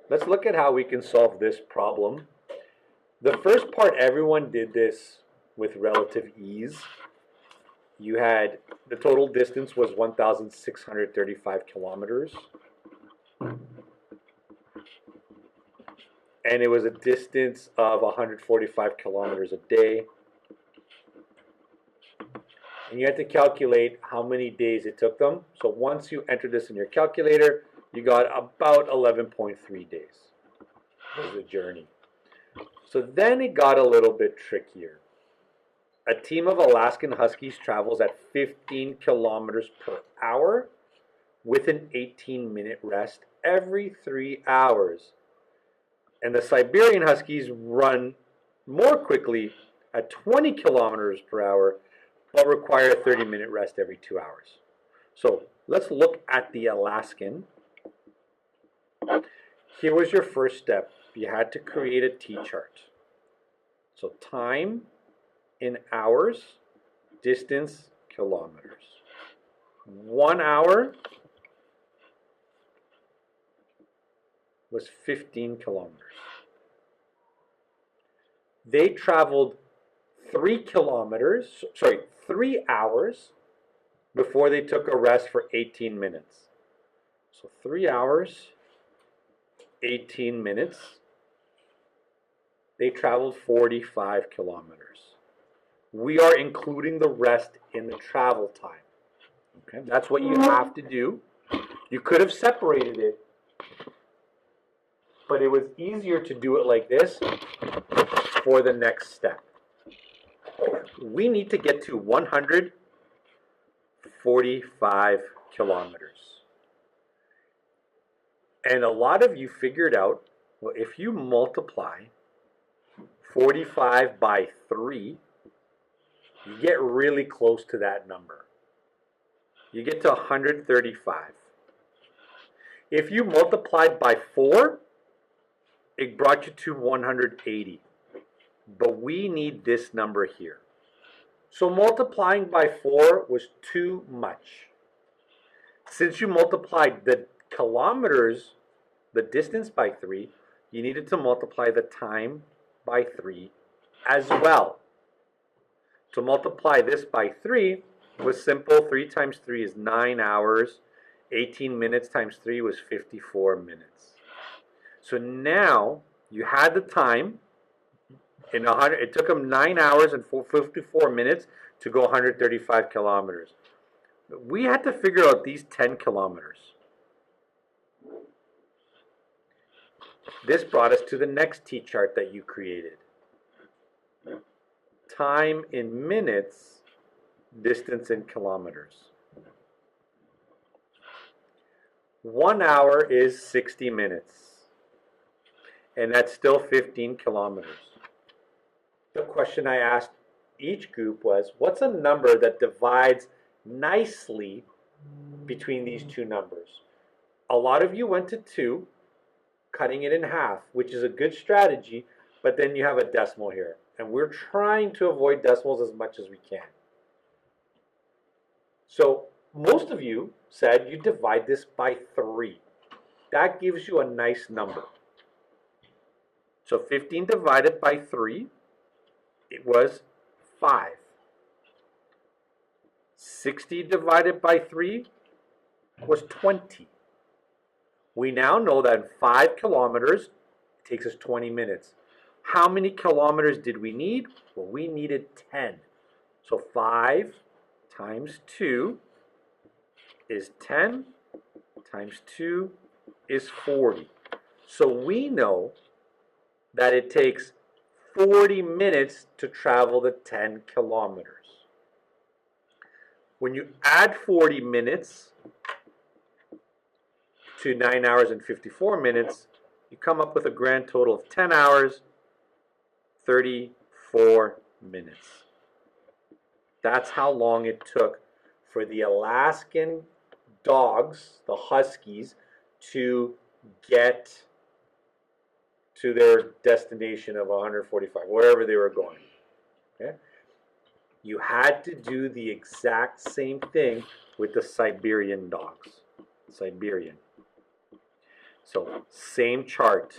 let's look at how we can solve this problem. The first part, everyone did this with relative ease. You had, the total distance was 1,635 kilometers. And it was a distance of 145 kilometers a day. And you had to calculate how many days it took them. So once you entered this in your calculator, you got about 11.3 days was the journey. So then it got a little bit trickier. A team of Alaskan Huskies travels at 15 kilometers per hour with an 18-minute rest every 3 hours. And the Siberian Huskies run more quickly at 20 kilometers per hour, but require a 30-minute rest every 2 hours. So let's look at the Alaskan. Here was your first step. You had to create a T-chart. So time in hours, distance, kilometers. 1 hour was 15 kilometers. They traveled 3 hours before they took a rest for 18 minutes. So 3 hours, 18 minutes. They traveled 45 kilometers. We are including the rest in the travel time. Okay, that's what you have to do. You could have separated it, but it was easier to do it like this for the next step. We need to get to 145 kilometers. And a lot of you figured out, well, if you multiply 45 by 3, you get really close to that number. You get to 135. If you multiplied by 4, it brought you to 180. But we need this number here. So multiplying by 4 was too much. Since you multiplied the kilometers, the distance by 3, you needed to multiply the time by 3 as well. To multiply this by 3 was simple. 3 times 3 is 9 hours. 18 minutes times 3 was 54 minutes. So now you had the time. It took them 9 hours and 54 minutes to go 135 kilometers. We had to figure out these 10 kilometers. This brought us to the next T-chart that you created. Time in minutes, distance in kilometers. 1 hour is 60 minutes. And that's still 15 kilometers. The question I asked each group was, what's a number that divides nicely between these two numbers? A lot of you went to 2, cutting it in half, which is a good strategy, but then you have a decimal here. And we're trying to avoid decimals as much as we can. So most of you said you divide this by 3. That gives you a nice number. So 15 divided by 3, it was 5. 60 divided by 3 was 20. We now know that 5 kilometers takes us 20 minutes. How many kilometers did we need? Well, we needed 10. So 5 times 2 is 10, times 2 is 40. So we know that it takes 40 minutes to travel the 10 kilometers. When you add 40 minutes to 9 hours and 54 minutes, you come up with a grand total of 10 hours, 34 minutes. That's how long it took for the Alaskan dogs, the Huskies, to get to their destination of 145, wherever they were going. Okay? You had to do the exact same thing with the Siberian dogs. Siberian. So same chart.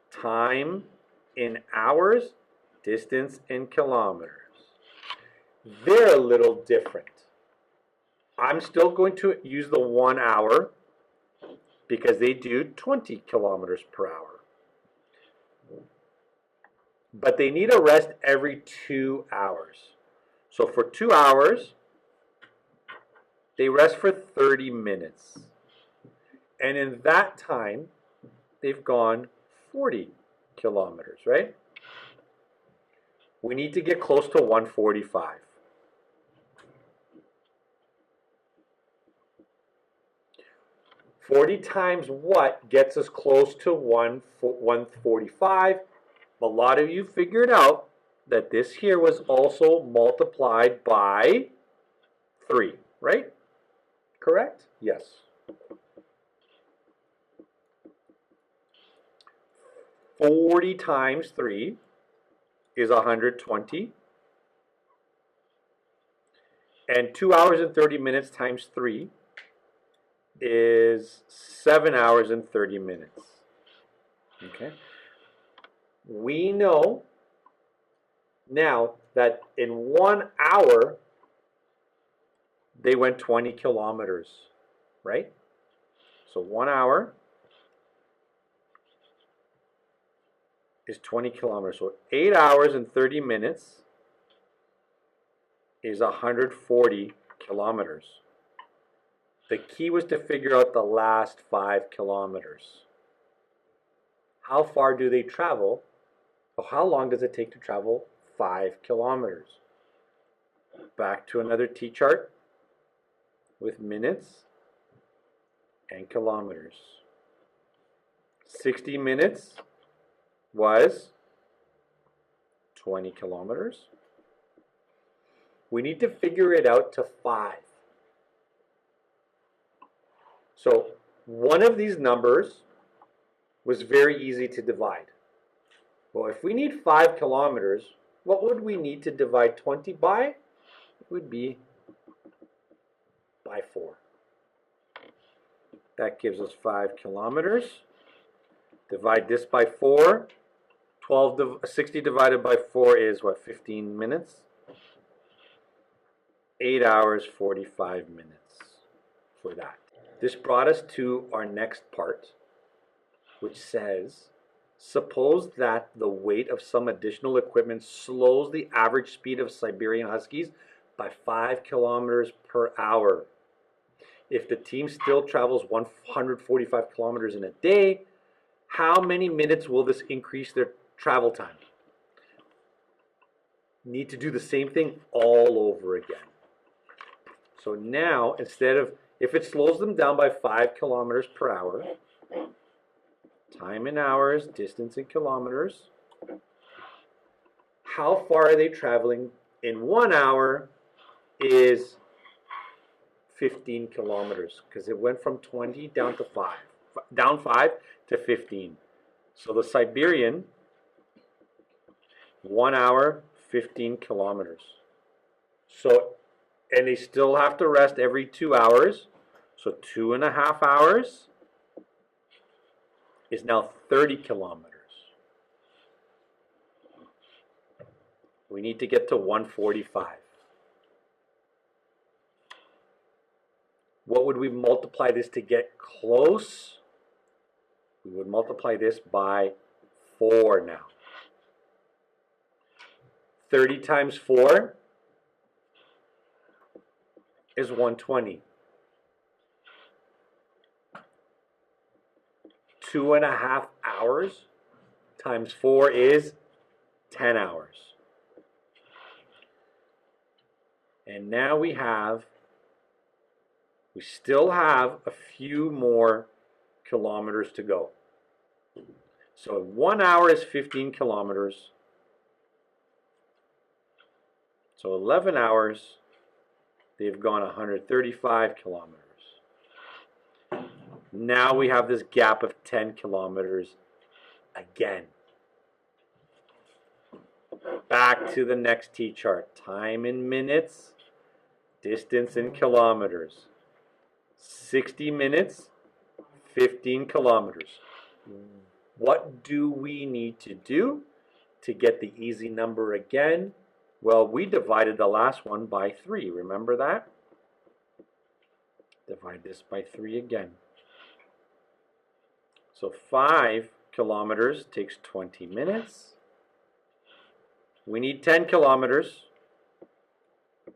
Time in hours, distance in kilometers. They're a little different. I'm still going to use the 1 hour because they do 20 kilometers per hour. But they need a rest every 2 hours. So for 2 hours, they rest for 30 minutes. And in that time, they've gone 40 kilometers, right? We need to get close to 145. $40 times what gets us close to 145? A lot of you figured out that this here was also multiplied by 3, right? Correct? Yes. 40 times 3 is 120. And 2 hours and 30 minutes times 3 is 7 hours and 30 minutes. Okay? We know now that in 1 hour, they went 20 kilometers, right? So 1 hour is 20 kilometers. So 8 hours and 30 minutes is 140 kilometers. The key was to figure out the last 5 kilometers. How far do they travel? Or how long does it take to travel 5 kilometers? Back to another T-chart with minutes and kilometers. 60 minutes was 20 kilometers. We need to figure it out to 5. So one of these numbers was very easy to divide. Well, if we need 5 kilometers, what would we need to divide 20 by? It would be by 4. That gives us 5 kilometers. Divide this by 4. 60 divided by 4 is what, 15 minutes? 8 hours, 45 minutes for that. This brought us to our next part, which says, suppose that the weight of some additional equipment slows the average speed of Siberian Huskies by 5 kilometers per hour. If the team still travels 145 kilometers in a day, how many minutes will this increase their travel time? Need to do the same thing all over again. So now, instead of, if it slows them down by 5 kilometers per hour, time in hours, distance in kilometers, how far are they traveling in 1 hour is 15 kilometers, because it went from 20 down to 5, down 5 to 15. So the Siberian, 1 hour, 15 kilometers. So, and they still have to rest every 2 hours. So 2.5 hours is now 30 kilometers. We need to get to 145. What would we multiply this to get close? We would multiply this by 4 now. 30 times 4 is 120. 2.5 hours times 4 is 10 hours. And now we still have a few more kilometers to go. So 1 hour is 15 kilometers. So 11 hours, they've gone 135 kilometers. Now we have this gap of 10 kilometers again. Back to the next T-chart. Time in minutes, distance in kilometers. 60 minutes, 15 kilometers. What do we need to do to get the easy number again? Well, we divided the last one by 3. Remember that? Divide this by 3 again. So 5 kilometers takes 20 minutes. We need 10 kilometers.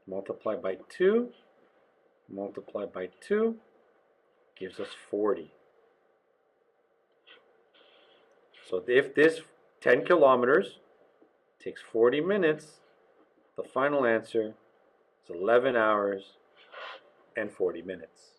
Multiply by 2. Multiply by 2 gives us 40. So if this 10 kilometers takes 40 minutes, the final answer is 11 hours and 40 minutes.